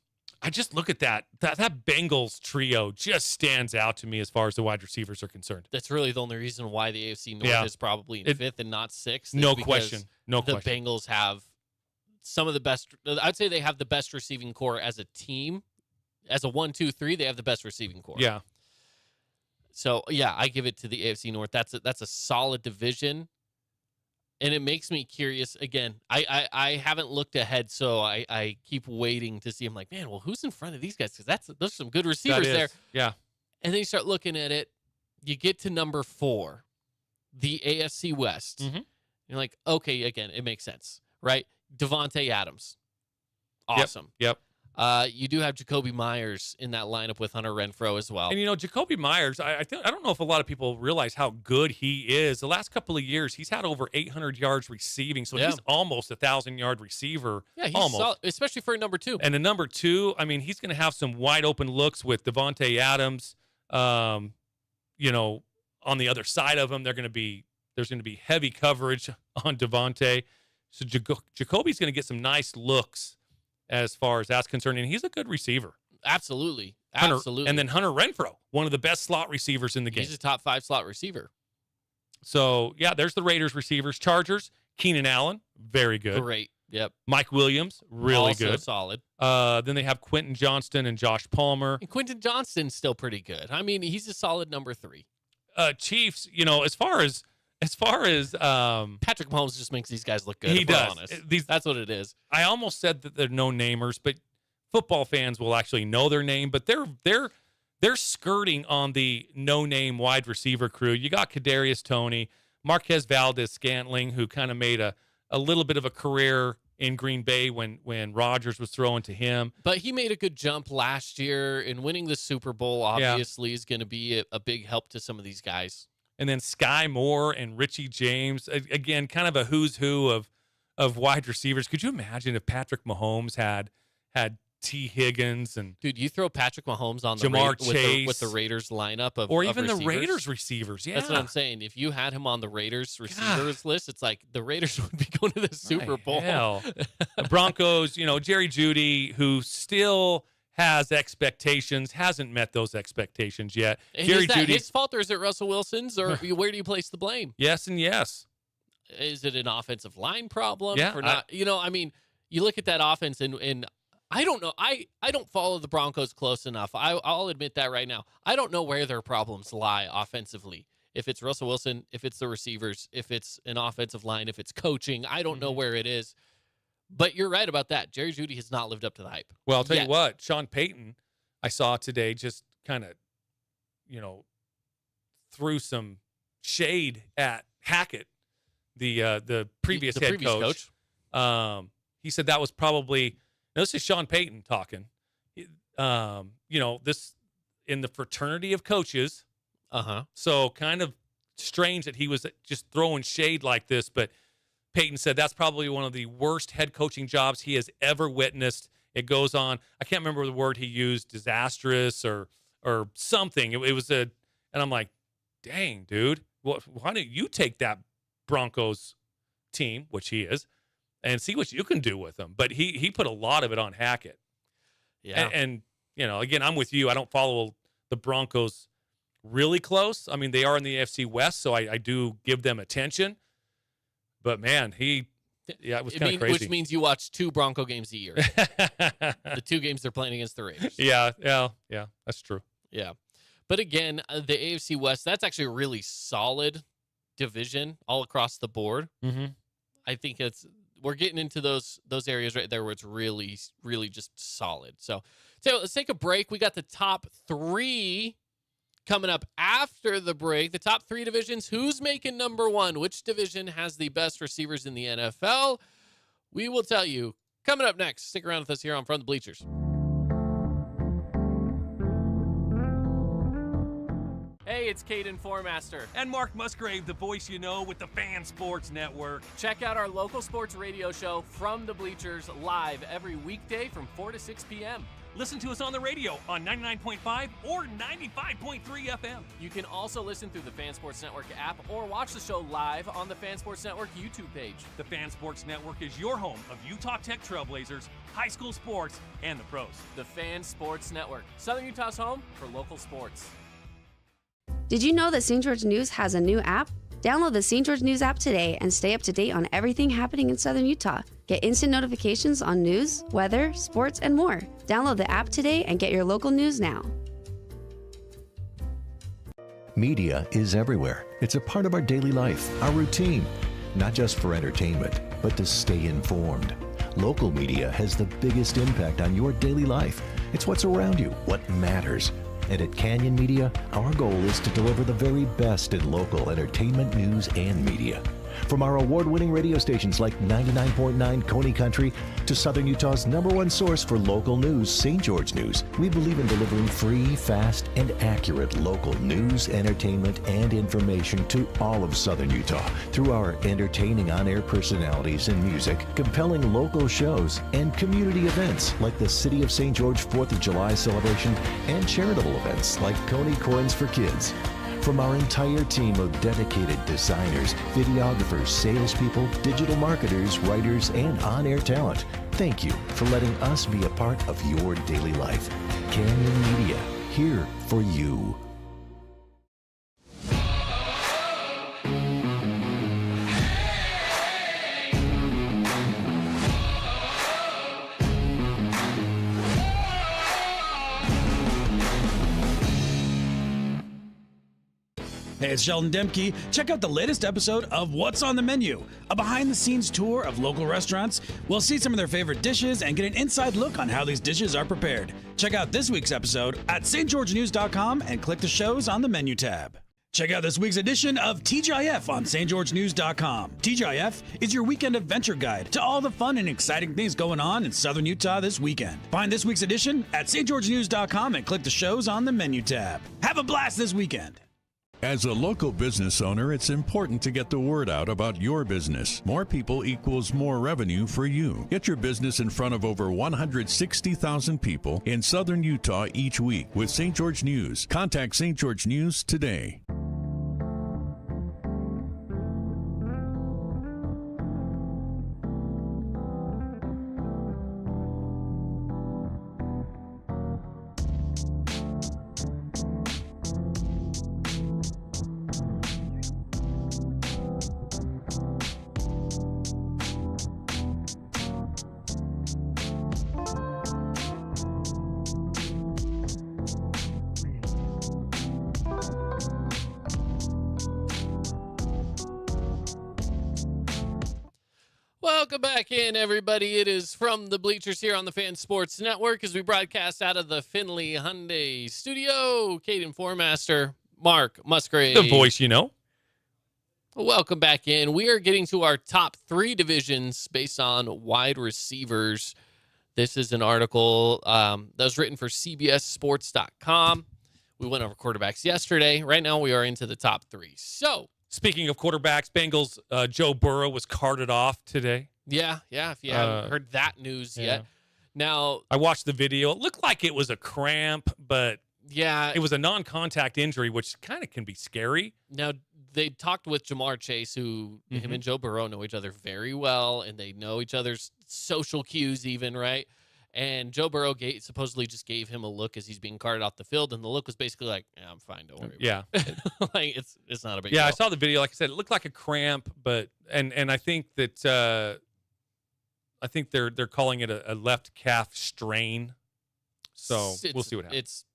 just look at that Bengals trio just stands out to me as far as the wide receivers are concerned. That's really the only reason why the AFC North is probably in 5th and not 6th. No question. No the question. Bengals have some of the best. I'd say they have the best receiving core as a team. As a 1, 2, 3, they have the best receiving core. Yeah. So, yeah, I give it to the AFC North. That's a solid division, and it makes me curious. Again, I haven't looked ahead, so I keep waiting to see. I'm like, man, well, who's in front of these guys? Because those are some good receivers there. Yeah. And then you start looking at it. You get to number 4, the AFC West. You're like, okay, again, it makes sense, right? Devontae Adams. Awesome. Yep. You do have Jacoby Myers in that lineup with Hunter Renfrow as well. And Jacoby Myers, I don't know if a lot of people realize how good he is. The last couple of years, he's had over 800 yards receiving, so he's almost a 1,000-yard receiver. Yeah, he's almost, solid, especially for a number 2. And a number 2, I mean, he's going to have some wide open looks with Devontae Adams. On the other side of him, there's going to be heavy coverage on Devontae. So Jacoby's going to get some nice looks as far as that's concerned, and he's a good receiver. Absolutely. And then Hunter Renfrow, one of the best slot receivers in the game. He's a top 5 slot receiver. So, yeah, there's the Raiders receivers. Chargers, Keenan Allen, very good. Great. Yep. Mike Williams, really also good. Solid. Then they have Quentin Johnston and Josh Palmer. And Quentin Johnston's still pretty good. I mean, he's a solid number 3. Chiefs, as far as Patrick Mahomes just makes these guys look good. He does. Honest. That's what it is. I almost said that they're no-namers, but football fans will actually know their name. But they're skirting on the no-name wide receiver crew. You got Kadarius Toney, Marquez Valdez-Scantling, who kind of made a little bit of a career in Green Bay when Rodgers was throwing to him. But he made a good jump last year, and winning the Super Bowl obviously is going to be a big help to some of these guys. and then Sky Moore and Richie James. Again, kind of a who's who of wide receivers. Could you imagine if Patrick Mahomes had T. Higgins and Dude, you throw Patrick Mahomes on the Jamar with the Chase. Raiders lineup of or of even the receivers? Raiders receivers? Yeah, That's what I'm saying. If you had him on the Raiders receivers list, it's like the Raiders would be going to the Super Bowl. Hell. The Broncos, Jerry Jeudy, who still has expectations, hasn't met those expectations yet. And Jerry is that Jeudy, his fault or is it Russell Wilson's, or where do you place the blame? yes and yes. Is it an offensive line problem? Yeah, For not, you look at that offense and I don't know. I don't follow the Broncos close enough. I'll admit that right now. I don't know where their problems lie offensively. If it's Russell Wilson, if it's the receivers, if it's an offensive line, if it's coaching, I don't know where it is. But you're right about that. Jerry Jeudy has not lived up to the hype. Well, I'll tell yet. you what, Sean Payton, I saw today just kind of, threw some shade at Hackett, the previous The head previous coach. He said that was probably, now this is Sean Payton talking. This in the fraternity of coaches. Uh-huh. So kind of strange that he was just throwing shade like this, but Peyton said that's probably one of the worst head coaching jobs he has ever witnessed. It goes on. I can't remember the word he used, disastrous or something. It was and I'm like, dang, dude, why don't you take that Broncos team, which he is, and see what you can do with them? But he put a lot of it on Hackett. Yeah. And again, I'm with you. I don't follow the Broncos really close. I mean, they are in the AFC West, so I do give them attention. But man, it was kind of crazy. Which means you watch 2 Bronco games a year. The 2 games they're playing against the Raiders. Yeah, that's true. Yeah. But again, the AFC West, that's actually a really solid division all across the board. Mm-hmm. I think we're getting into those areas right there where it's really, really just solid. So let's take a break. We got the top 3 coming up after the break. The top 3 divisions. Who's making number 1? Which division has the best receivers in the NFL? We will tell you coming up next. Stick around with us here on From the Bleachers. Hey, it's Caden Formaster. And Mark Musgrave, the voice you know with the Fan Sports Network. Check out our local sports radio show, From the Bleachers, live every weekday from 4 to 6 p.m. Listen to us on the radio on 99.5 or 95.3 FM. You can also listen through the Fan Sports Network app or watch the show live on the Fan Sports Network YouTube page. The Fan Sports Network is your home of Utah Tech Trailblazers, high school sports, and the pros. The Fan Sports Network, Southern Utah's home for local sports. Did you know that St. George News has a new app? Download the St. George News app today and stay up to date on everything happening in Southern Utah. Get instant notifications on news, weather, sports, and more. Download the app today and get your local news now. Media is everywhere. It's a part of our daily life, our routine, not just for entertainment, but to stay informed. Local media has the biggest impact on your daily life. It's what's around you, what matters. And at Canyon Media, our goal is to deliver the very best in local entertainment, news, and media. From our award-winning radio stations like 99.9 Coney Country to Southern Utah's #1 source for local news, St. George News, we believe in delivering free, fast, and accurate local news, entertainment, and information to all of Southern Utah through our entertaining on-air personalities and music, compelling local shows, and community events like the City of St. George 4th of July celebration and charitable events like Coney Coins for Kids. From our entire team of dedicated designers, videographers, salespeople, digital marketers, writers, and on-air talent, thank you for letting us be a part of your daily life. Canyon Media, here for you. Hey, it's Sheldon Demke. Check out the latest episode of What's on the Menu, a behind-the-scenes tour of local restaurants. We'll see some of their favorite dishes and get an inside look on how these dishes are prepared. Check out this week's episode at stgeorgenews.com and click the shows on the menu tab. Check out this week's edition of TGIF on stgeorgenews.com. TGIF is your weekend adventure guide to all the fun and exciting things going on in Southern Utah this weekend. Find this week's edition at stgeorgenews.com and click the shows on the menu tab. Have a blast this weekend. As a local business owner, it's important to get the word out about your business. More people equals more revenue for you. Get your business in front of over 160,000 people in southern Utah each week with St. George News. Contact St. George News today. Welcome back in, everybody. It is from the Bleachers here on the Fan Sports Network as we broadcast out of the Findlay Hyundai studio. Caden Formaster, Mark Musgrave. The voice, you know. Welcome back in. We are getting to our top 3 divisions based on wide receivers. This is an article that was written for CBSSports.com. We went over quarterbacks yesterday. Right now, we are into the top 3. So, speaking of quarterbacks, Bengals, Joe Burrow was carted off today. yeah. If you haven't heard that news yet. Now, I watched the video. It looked like it was a cramp, but yeah, it was a non-contact injury, which kind of can be scary. Now, they talked with Jamar Chase, who him and Joe Burrow know each other very well, and they know each other's social cues even, right? And Joe Burrow supposedly just gave him a look as he's being carted off the field, and the look was basically like, yeah, I'm fine, don't worry about it. Like, it's not a big deal. I saw the video. Like I said, it looked like a cramp, but and I think that they're calling it a left calf strain. So we'll see what happens.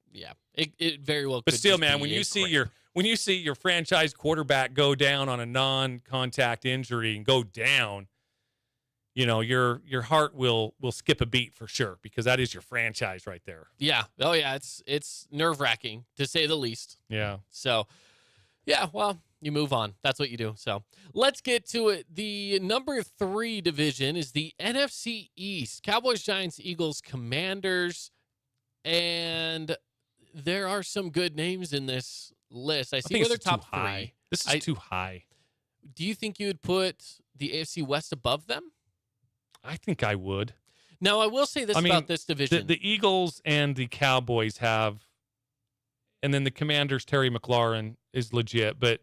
It very well could. But still, just man, be when a you see your franchise quarterback go down on a non-contact injury and go down, you know, your heart will skip a beat for sure, because that is your franchise right there. Yeah. Oh yeah. It's nerve-wracking to say the least. Yeah. So yeah, well, you move on. That's what you do. So let's get to it. The number 3 division is the NFC East. Cowboys, Giants, Eagles, Commanders, and there are some good names in this list. I see where they're top 3. This is too high. Do you think you would put the AFC West above them? I think I would. Now, I will say this about this division. The Eagles and the Cowboys have, and then the Commanders, Terry McLaurin is legit, but,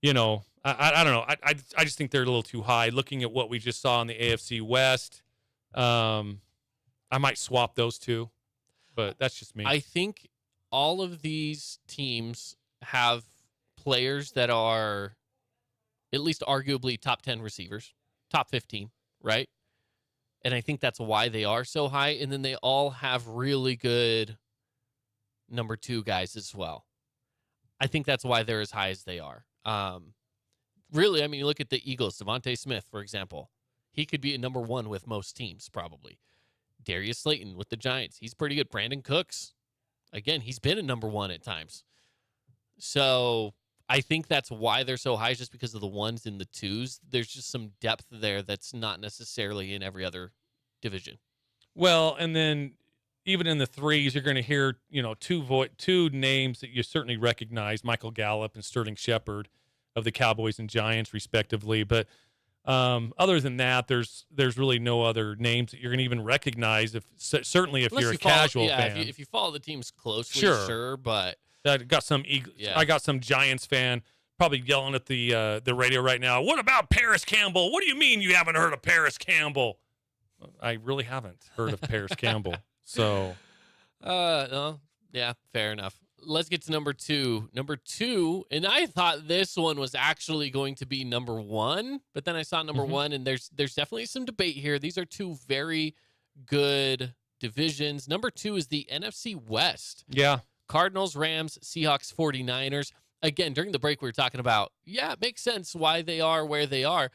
you know, I don't know. I just think they're a little too high. Looking at what we just saw in the AFC West, I might swap those two, but that's just me. I think all of these teams have players that are at least arguably top 10 receivers, top 15, right? And I think that's why they are so high. And then they all have really good number 2 guys as well. I think that's why they're as high as they are. Really, I mean, you look at the Eagles, Devontae Smith, for example. He could be a number 1 with most teams, probably. Darius Slayton with the Giants. He's pretty good. Brandon Cooks, again, he's been a number 1 at times. So I think that's why they're so high, just because of the 1s and the 2s. There's just some depth there that's not necessarily in every other division. Well, and then even in the 3s, you're going to hear, you know, two names that you certainly recognize, Michael Gallup and Sterling Shepard of the Cowboys and Giants, respectively. But other than that, there's really no other names that you're going to even recognize. Certainly if you're a casual fan. If you follow the teams closely, sure, but I got some Giants fan probably yelling at the radio right now. What about Paris Campbell? What do you mean you haven't heard of Paris Campbell? I really haven't heard of Paris Campbell. So, no, yeah, fair enough. Let's get to number 2. Number 2, and I thought this one was actually going to be number 1, but then I saw number 1, and there's definitely some debate here. These are 2 very good divisions. Number 2 is the NFC West. Yeah. Cardinals, Rams, Seahawks, 49ers. Again, during the break, we were talking about, it makes sense why they are where they are.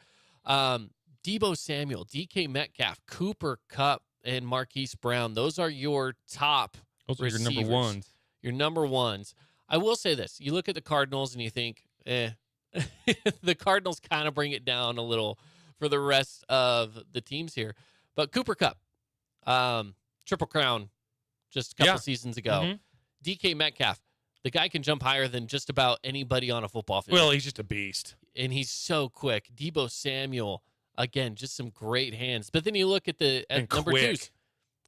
Deebo Samuel, DK Metcalf, Cooper Kupp, and Marquise Brown. Those are your top receivers. Your number 1s. Your number 1s. I will say this. You look at the Cardinals and you think, the Cardinals kind of bring it down a little for the rest of the teams here. But Cooper Kupp, Triple Crown just a couple seasons ago. DK Metcalf. The guy can jump higher than just about anybody on a football field. Well, he's just a beast. And he's so quick. Debo Samuel, again, just some great hands. But then you look at number quick. twos.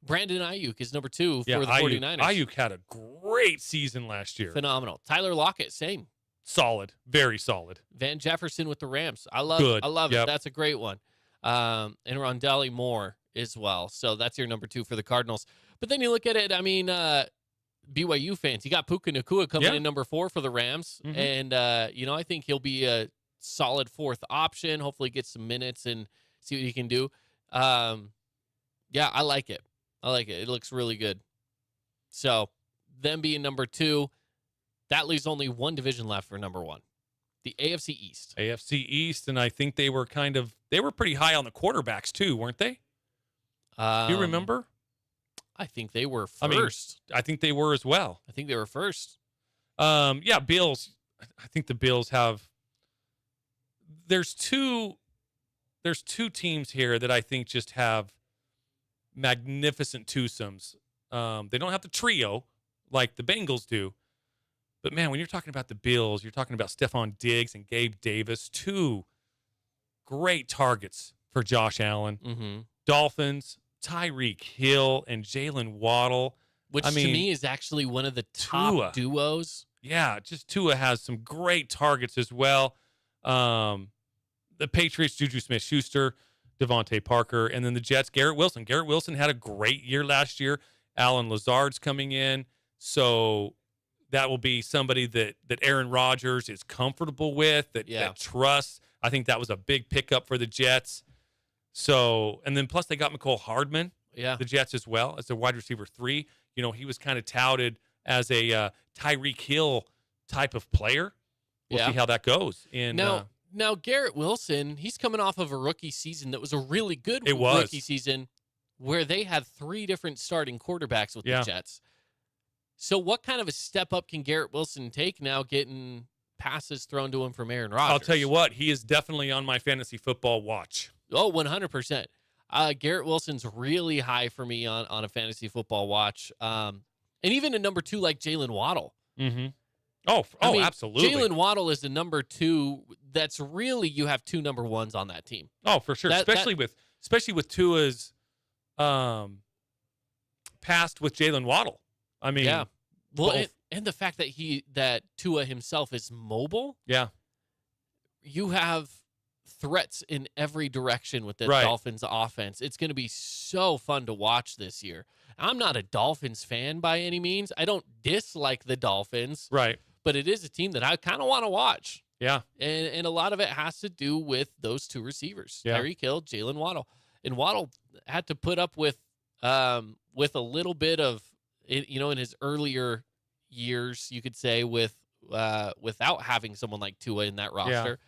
Brandon Ayuk is number 2 Yeah, for the 49ers. Ayuk had a great season last year. Phenomenal. Tyler Lockett, same. Solid. Very solid. Van Jefferson with the Rams. I love Yep. it. That's a great one. And Rondale Moore as well. So that's your number 2 for the Cardinals. But then you look at it, I mean, BYU fans, you got Puka Nacua coming in number 4 for the Rams. Mhm. And, I think he'll be a solid 4th option, hopefully get some minutes and see what he can do. Yeah, I like it. It looks really good. So them being number 2, that leaves only one division left for number 1, the AFC East. AFC East, and I think they were pretty high on the quarterbacks too, weren't they? Do you remember? I think they were first. I mean, I think they were as well. I think they were first. Yeah, Bills. I think the Bills have. There's two teams here that I think just have magnificent twosomes. They don't have the trio like the Bengals do, but man, when you're talking about the Bills, you're talking about Stephon Diggs and Gabe Davis, 2 great targets for Josh Allen. Mm-hmm. Dolphins, Tyreek Hill and Jalen Waddle. Which to me is actually one of the top duos. Yeah, just Tua has some great targets as well. The Patriots, Juju Smith-Schuster, Devontae Parker, and then the Jets, Garrett Wilson. Garrett Wilson had a great year last year. Alan Lazard's coming in. So that will be somebody that Aaron Rodgers is comfortable with, that trusts. I think that was a big pickup for the Jets. So, and then plus they got McCole Hardman, the Jets as well, as their wide receiver 3. He was kind of touted as a Tyreek Hill type of player. We'll see how that goes. Now, Garrett Wilson, he's coming off of a rookie season that was a really good rookie season where they had 3 different starting quarterbacks with the Jets. So what kind of a step up can Garrett Wilson take now getting passes thrown to him from Aaron Rodgers? I'll tell you what, he is definitely on my fantasy football watch. Oh, 100%. Garrett Wilson's really high for me on a fantasy football watch. And even a number 2 like Jalen Waddle. Mm-hmm. Oh, absolutely. Jalen Waddle is the number 2. That's really, you have 2 number 1s on that team. Oh, for sure. Especially with Tua's past with Jalen Waddle. I mean, yeah. Well, and the fact that Tua himself is mobile. Yeah. You have threats in every direction with the Dolphins offense. It's going to be so fun to watch this year. I'm not a Dolphins fan by any means. I don't dislike the Dolphins. Right. But it is a team that I kind of want to watch. Yeah. And a lot of it has to do with those 2 receivers, Tyreek Hill, Jalen Waddle. And Waddle had to put up with a little bit of, in his earlier years, you could say, without having someone like Tua in that roster.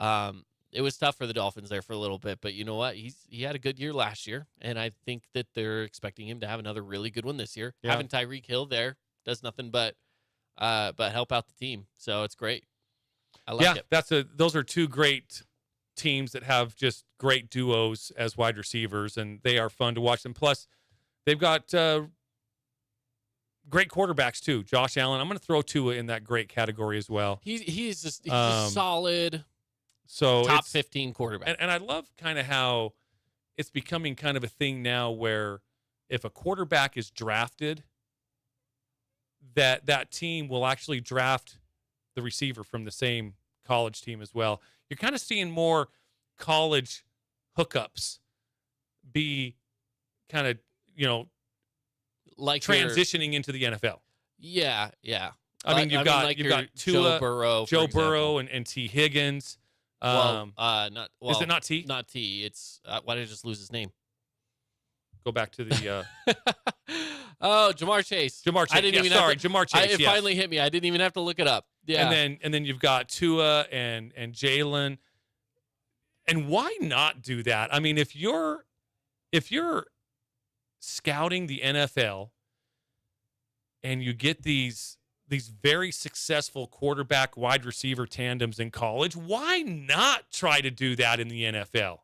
Yeah. It was tough for the Dolphins there for a little bit, but you know what? He had a good year last year, and I think that they're expecting him to have another really good one this year. Yeah. Having Tyreek Hill there does nothing but help out the team, so it's great. I like it. Those are 2 great teams that have just great duos as wide receivers, and they are fun to watch. And plus, they've got great quarterbacks too. Josh Allen. I'm going to throw Tua in that great category as well. He's just solid. So top 15 quarterback. And I love kind of how it's becoming kind of a thing now where if a quarterback is drafted, that team will actually draft the receiver from the same college team as well. You're kind of seeing more college hookups be kind of, like transitioning into the NFL. Yeah, yeah. I mean, you've got Tua, Joe Burrow and T. Higgins. Is it not T? Not T. It's why did I just lose his name? Go back to the. Jamar Chase. Jamar Chase. Jamar Chase. It finally hit me. I didn't even have to look it up. Yeah. And then you've got Tua and Jalen. And why not do that? I mean, if you're scouting the NFL and you get these very successful quarterback wide receiver tandems in college, why not try to do that in the NFL?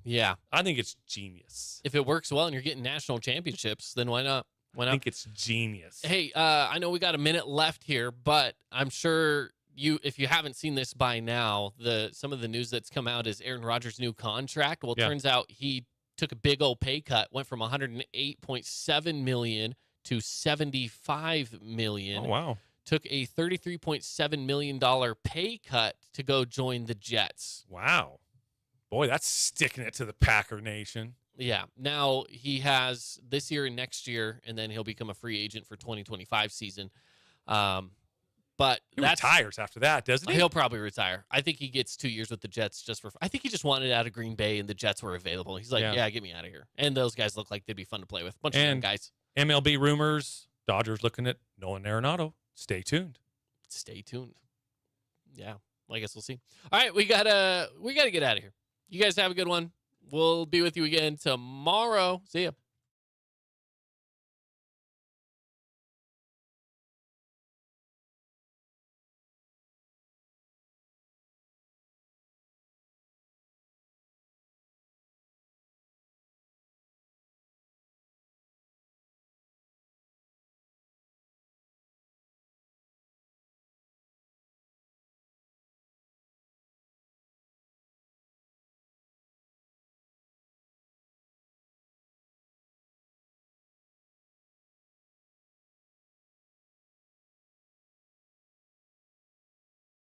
Yeah. I think it's genius. If it works well and you're getting national championships, then why not? Why I not? think it's genius. Hey, I know we got a minute left here, but I'm sure if you haven't seen this by now, some of the news that's come out is Aaron Rodgers' new contract. Well, it turns out he took a big old pay cut, went from 108.7 million to 75 million. Oh, wow. Took a $33.7 million pay cut to go join the Jets. Wow. Boy, that's sticking it to the Packer Nation. Yeah. Now he has this year and next year, and then he'll become a free agent for 2025 season. But He retires after that, doesn't he? He'll probably retire. I think he gets 2 years with the Jets I think he just wanted out of Green Bay, and the Jets were available. He's like, yeah, get me out of here. And those guys look like they'd be fun to play with. Bunch of young guys. MLB rumors, Dodgers looking at Nolan Arenado. Stay tuned. Stay tuned. Yeah. Well, I guess we'll see. All right, we gotta get out of here. You guys have a good one. We'll be with you again tomorrow. See ya.